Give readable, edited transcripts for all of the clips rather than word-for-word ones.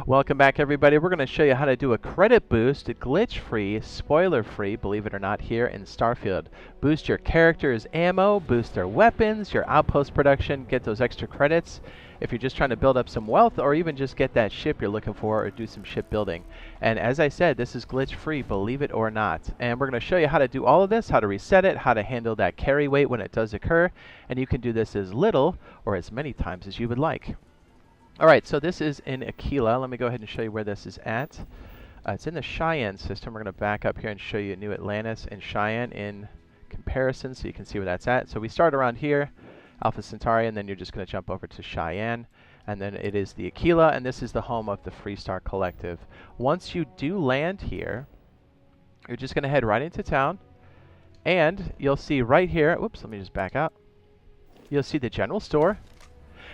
Welcome back, everybody. We're going to show you how to do a credit boost, glitch-free, spoiler-free, believe it or not, here in Starfield. Boost your character's ammo, boost their weapons, your outpost production, get those extra credits if you're just trying to build up some wealth, or even just get that ship you're looking for or do some ship building. And as I said, this is glitch-free, believe it or not. And we're going to show you how to do all of this, how to reset it, how to handle that carry weight when it does occur, and you can do this as little or as many times as you would like. Alright, so this is in Aquila. Let me go ahead and show you where this is at. It's in the Cheyenne system. We're going to back up here and show you New Atlantis and Cheyenne in comparison so you can see where that's at. So we start around here, Alpha Centauri, and then you're just going to jump over to Cheyenne. And then it is the Aquila, and this is the home of the Freestar Collective. Once you do land here, you're just going to head right into town. And you'll see right here, whoops, let me just back out. You'll see the general store.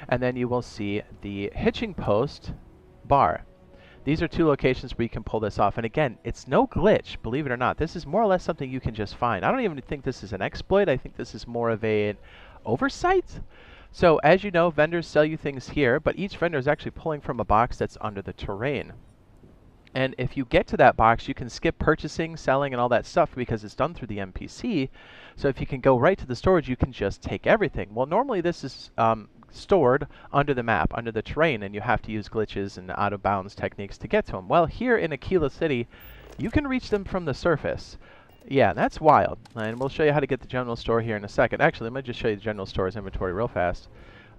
And then you will see the hitching post bar. These are two locations where you can pull this off. And again, it's no glitch, believe it or not. This is more or less something you can just find. I don't even think this is an exploit. I think this is more of an oversight. So as you know, vendors sell you things here, but each vendor is actually pulling from a box that's under the terrain. And if you get to that box, you can skip purchasing, selling, and all that stuff because it's done through the NPC. So if you can go right to the storage, you can just take everything. Well, normally this is stored under the map, under the terrain, and you have to use glitches and out-of-bounds techniques to get to them. Well, here in Aquila City, you can reach them from the surface. Yeah, that's wild. And we'll show you how to get the general store here in a second. Actually, let me just show you the general store's inventory real fast.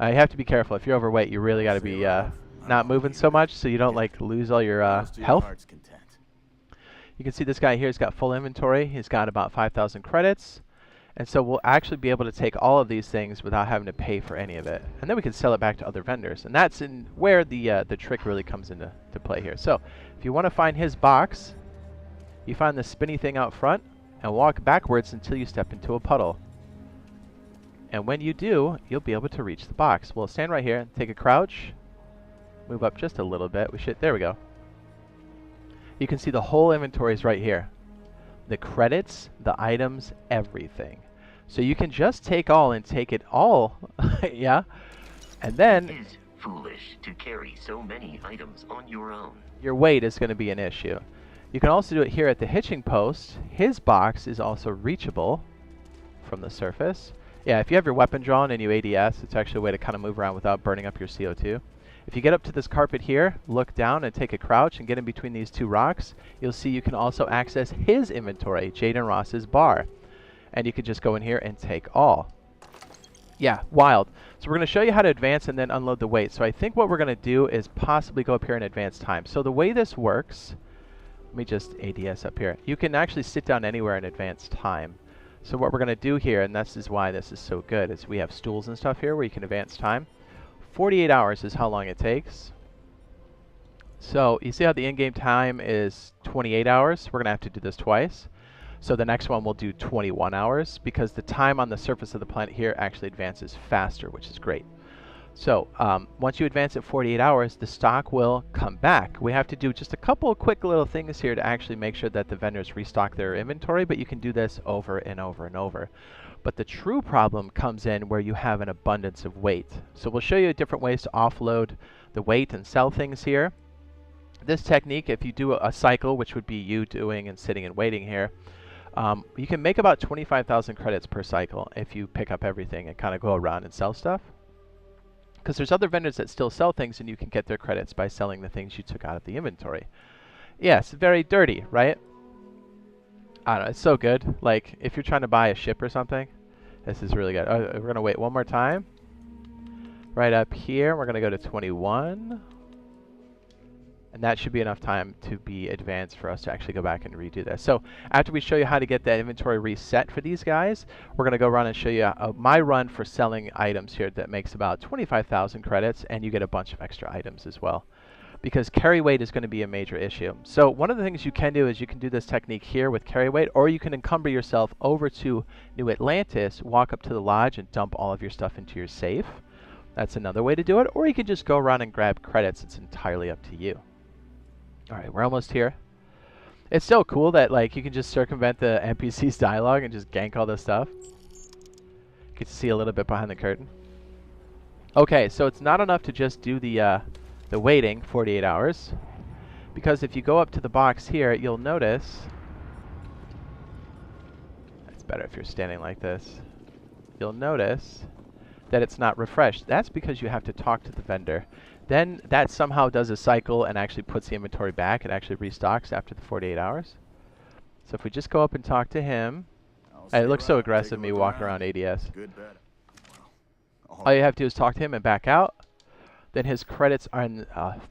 You have to be careful. If you're overweight, you really got to be not moving so much so you don't like lose all your health. You can see this guy here has got full inventory. He's got about 5,000 credits. And so we'll actually be able to take all of these things without having to pay for any of it. And then we can sell it back to other vendors. And that's where the trick really comes into play here. So if you want to find his box, you find the spinny thing out front and walk backwards until you step into a puddle. And when you do, you'll be able to reach the box. We'll stand right here, take a crouch, move up just a little bit. There we go. You can see the whole inventory is right here. The credits, the items, everything. So you can just take all and take it all, yeah? And then it is foolish to carry so many items on your own. Your weight is going to be an issue. You can also do it here at the hitching post. His box is also reachable from the surface. Yeah, if you have your weapon drawn and you ADS, it's actually a way to kind of move around without burning up your CO2. If you get up to this carpet here, look down and take a crouch and get in between these two rocks, you'll see you can also access his inventory, Jade and Ross's bar. And you can just go in here and take all. Yeah, wild. So we're going to show you how to advance and then unload the weight. So I think what we're going to do is possibly go up here and advance time. So the way this works, let me just ADS up here. You can actually sit down anywhere and advance time. So what we're going to do here, and this is why this is so good, is we have stools and stuff here where you can advance time. 48 hours is how long it takes. So you see how the in-game time is 28 hours? We're going to have to do this twice. So the next one we'll do 21 hours because the time on the surface of the planet here actually advances faster, which is great. So once you advance at 48 hours, the stock will come back. We have to do just a couple of quick little things here to actually make sure that the vendors restock their inventory, but you can do this over and over and over. But the true problem comes in where you have an abundance of weight. So we'll show you different ways to offload the weight and sell things here. This technique, if you do a cycle, which would be you doing and sitting and waiting here, you can make about 25,000 credits per cycle if you pick up everything and kind of go around and sell stuff. Because there's other vendors that still sell things and you can get their credits by selling the things you took out of the inventory. Yes, very dirty, right? I don't know, it's so good. Like, if you're trying to buy a ship or something, this is really good. We're going to wait one more time. Right up here, we're going to go to 21. And that should be enough time to be advanced for us to actually go back and redo this. So after we show you how to get that inventory reset for these guys, we're going to go run and show you my run for selling items here that makes about 25,000 credits, and you get a bunch of extra items as well. Because carry weight is going to be a major issue. So one of the things you can do is you can do this technique here with carry weight, or you can encumber yourself over to New Atlantis, walk up to the lodge and dump all of your stuff into your safe. That's another way to do it. Or you can just go around and grab credits. It's entirely up to you. All right, we're almost here. It's so cool that like you can just circumvent the NPC's dialogue and just gank all this stuff. Get to see a little bit behind the curtain. Okay, so it's not enough to just do the the waiting 48 hours. Because if you go up to the box here, you'll notice, it's better if you're standing like this, you'll notice that it's not refreshed. That's because you have to talk to the vendor. Then that somehow does a cycle and actually puts the inventory back. It actually restocks after the 48 hours. So if we just go up and talk to him, it looks so aggressive, me walking around ADS. All you have to do is talk to him and back out. Then his credits are in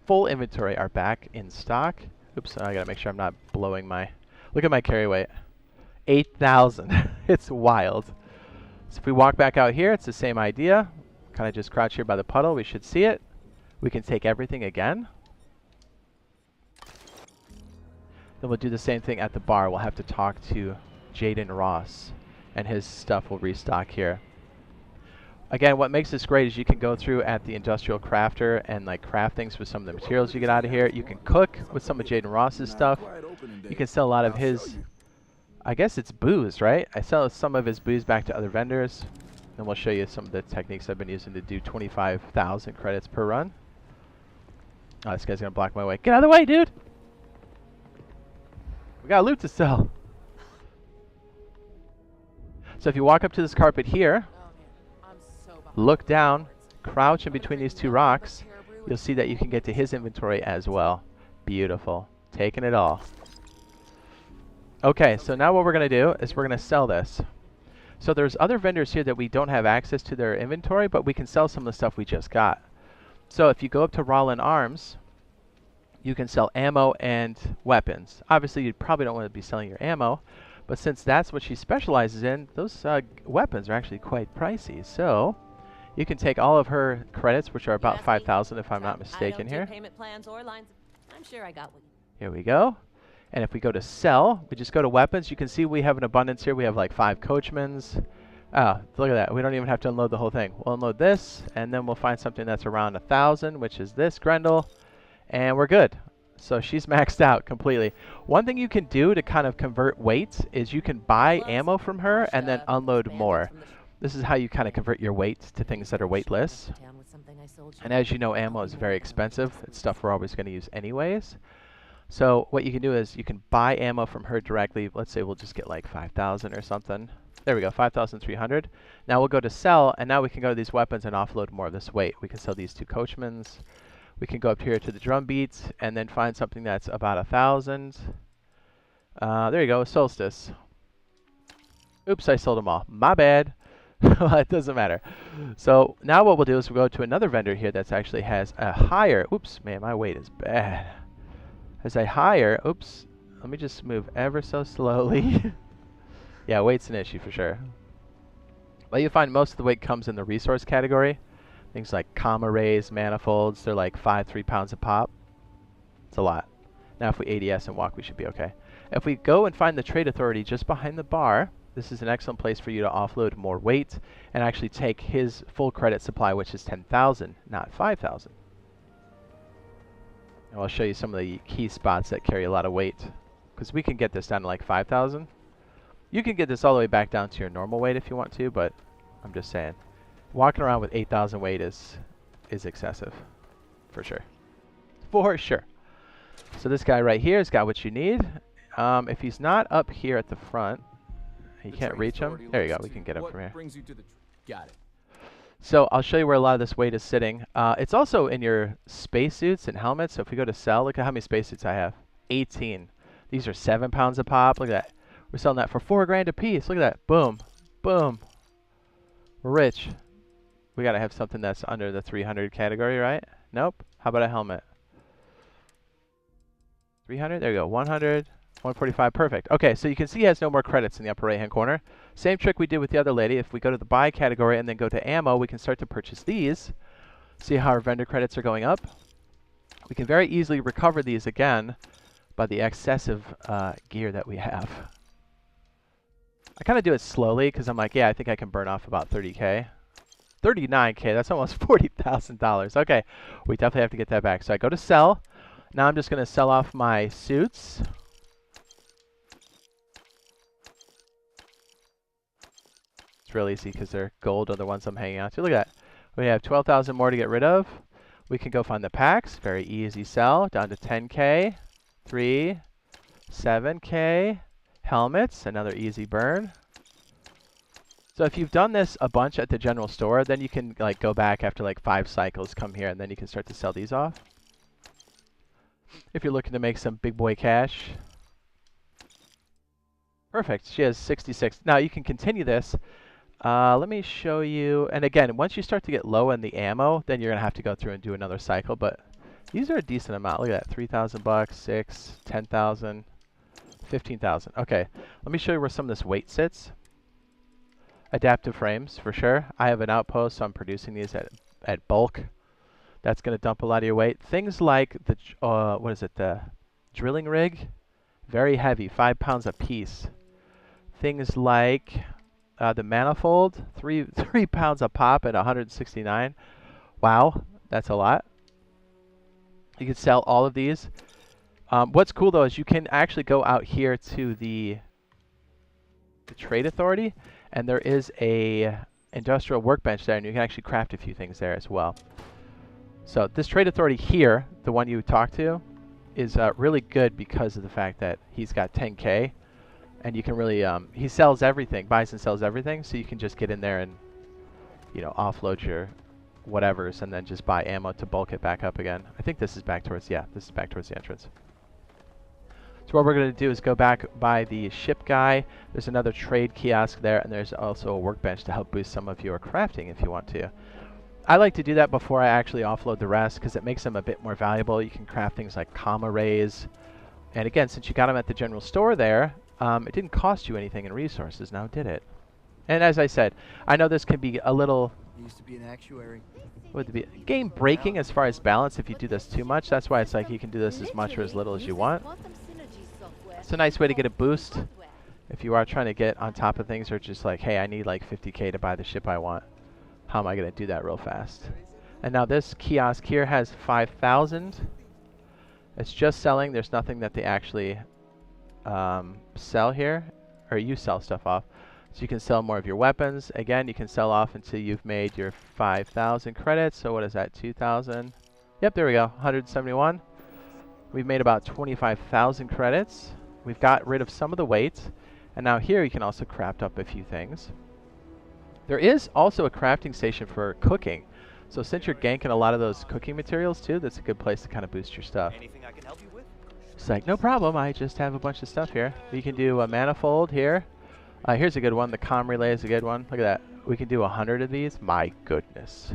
full inventory are back in stock. Oops, I gotta make sure I'm not blowing my... Look at my carry weight. 8,000. It's wild. So if we walk back out here, it's the same idea. Kind of just crouch here by the puddle. We should see it. We can take everything again. Then we'll do the same thing at the bar. We'll have to talk to Jade and Ross, and his stuff will restock here. Again, what makes this great is you can go through at the industrial crafter and like craft things with some of the materials you get out of here. You can cook with some of Jade and Ross's stuff. You can sell a lot of his, I guess it's booze, right? I sell some of his booze back to other vendors. And we'll show you some of the techniques I've been using to do 25,000 credits per run. Oh, this guy's gonna block my way. Get out of the way, dude! We got loot to sell. So if you walk up to this carpet here, look down, crouch in between these two rocks, you'll see that you can get to his inventory as well. Beautiful. Taking it all. Okay, so now what we're going to do is we're going to sell this. So there's other vendors here that we don't have access to their inventory, but we can sell some of the stuff we just got. So if you go up to Rollin Arms, you can sell ammo and weapons. Obviously, you probably don't want to be selling your ammo, but since that's what she specializes in, those weapons are actually quite pricey. So you can take all of her credits, which are about 5,000 if I'm not mistaken here. Payment plans or lines. I'm sure I got one. Here we go. And if we go to sell, we just go to weapons. You can see we have an abundance here. We have like 5 Coachmans. Oh, look at that. We don't even have to unload the whole thing. We'll unload this, and then we'll find something that's around 1,000, which is this Grendel, and we're good. So she's maxed out completely. One thing you can do to kind of convert weight is you can buy ammo from her and then unload more. This is how you kind of convert your weight to things that are weightless. And as you know, ammo is very expensive. It's stuff we're always going to use anyways. So what you can do is you can buy ammo from her directly. Let's say we'll just get like 5,000 or something. There we go, 5,300. Now we'll go to sell, and now we can go to these weapons and offload more of this weight. We can sell these 2 Coachmans. We can go up here to the drum beats and then find something that's about 1,000. There you go, Solstice. Oops, I sold them all. My bad. Well, it doesn't matter. So now what we'll do is we'll go to another vendor here that actually has a higher, oops, man, my weight is bad. Has a higher, oops, let me just move ever so slowly. Yeah, weight's an issue for sure. But you find most of the weight comes in the resource category. Things like comma rays, manifolds, they're like 3 pounds a pop. It's a lot. Now if we ADS and walk, we should be okay. If we go and find the trade authority just behind the bar, this is an excellent place for you to offload more weight and actually take his full credit supply, which is 10,000, not 5,000. And I'll show you some of the key spots that carry a lot of weight, because we can get this down to like 5,000. You can get this all the way back down to your normal weight if you want to, but I'm just saying. Walking around with 8,000 weight is excessive, for sure. For sure. So this guy right here has got what you need. If he's not up here at the front, you can't reach him. There you go, we can get him from here. Got it. So I'll show you where a lot of this weight is sitting. It's also in your spacesuits and helmets. So if we go to sell, look at how many spacesuits I have. 18. These are 7 pounds a pop. Look at that. We're selling that for $4 grand a piece. Look at that. Boom. Boom. We're rich. We got to have something that's under the 300 category, right? Nope. How about a helmet? 300? There you go. 100. 145. Perfect. Okay, so you can see he has no more credits in the upper right-hand corner. Same trick we did with the other lady. If we go to the buy category and then go to ammo, we can start to purchase these. See how our vendor credits are going up? We can very easily recover these again by the excessive gear that we have. I kind of do it slowly because I'm like, yeah, I think I can burn off about 30K. 39K, that's almost $40,000. Okay, we definitely have to get that back. So I go to sell. Now I'm just going to sell off my suits. It's real easy because they're gold are the ones I'm hanging on to. Look at that. We have 12,000 more to get rid of. We can go find the packs. Very easy sell. Down to 10K. 3. 7K. Helmets. Another easy burn. So if you've done this a bunch at the general store, then you can like go back after like 5 cycles, come here, and then you can start to sell these off. If you're looking to make some big boy cash. Perfect. She has 66. Now you can continue this. Let me show you. And again, once you start to get low in the ammo, then you're going to have to go through and do another cycle. But these are a decent amount. Look at that. 3,000 bucks, 6, 10,000, 15,000. Okay. Let me show you where some of this weight sits. Adaptive frames, for sure. I have an outpost, so I'm producing these at bulk. That's going to dump a lot of your weight. Things like the, what is it, the drilling rig. Very heavy, 5 pounds a piece. Things like the manifold, 3 pounds a pop at 169. Wow, that's a lot. You can sell all of these. What's cool though is you can actually go out here to the trade authority, and there is a industrial workbench there, and you can actually craft a few things there as well. So this trade authority here, the one you talked to, is really good because of the fact that he's got 10K, and you can really he sells everything, buys and sells everything, so you can just get in there and, you know, offload your whatevers and then just buy ammo to bulk it back up again. I think this is back towards, yeah, this is back towards the entrance. So what we're going to do is go back by the ship guy. There's another trade kiosk there, and there's also a workbench to help boost some of your crafting if you want to. I like to do that before I actually offload the rest because it makes them a bit more valuable. You can craft things like comma rays. And again, since you got them at the general store there, it didn't cost you anything in resources, now did it? And as I said, I know this can be a little Used to be an actuary. would be game breaking as far as balance if you do this too much. That's why it's like you can do this as much or as little as you want. It's a nice way to get a boost if you are trying to get on top of things, or just like, hey, I need like 50K to buy the ship I want. How am I going to do that real fast? And now this kiosk here has 5,000. It's just selling. There's nothing that they actually sell here, or you sell stuff off. So you can sell more of your weapons. Again, you can sell off until you've made your 5,000 credits. So what is that, 2,000? Yep, there we go, 171. We've made about 25,000 credits. We've got rid of some of the weight. And now here you can also craft up a few things. There is also a crafting station for cooking. So since you're ganking a lot of those cooking materials too, that's a good place to kind of boost your stuff. Anything I can help you with? It's like, no problem, I just have a bunch of stuff here. You can do a manifold here. Here's a good one. The comm relay is a good one. Look at that. We can do 100 of these. My goodness.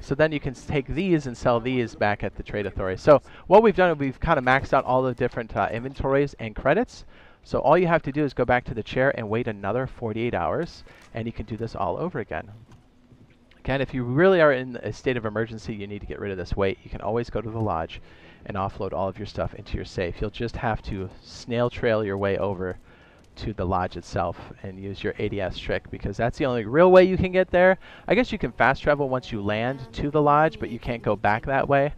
So then you can take these and sell these back at the trade authority. So what we've done is we've kind of maxed out all the different inventories and credits. So all you have to do is go back to the chair and wait another 48 hours, and you can do this all over again. Again, if you really are in a state of emergency, you need to get rid of this weight, you can always go to the lodge and offload all of your stuff into your safe. You'll just have to snail trail your way over to the lodge itself and use your ADS trick, because that's the only real way you can get there. I guess you can fast travel once you land to the lodge, but you can't go back that way.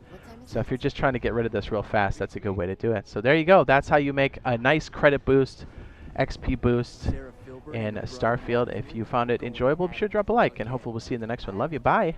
So if you're just trying to get rid of this real fast, that's a good way to do it. So there you go. That's how you make a nice credit boost, XP boost in Starfield. If you found it enjoyable, be sure to drop a like, and hopefully we'll see you in the next one. Love you. Bye.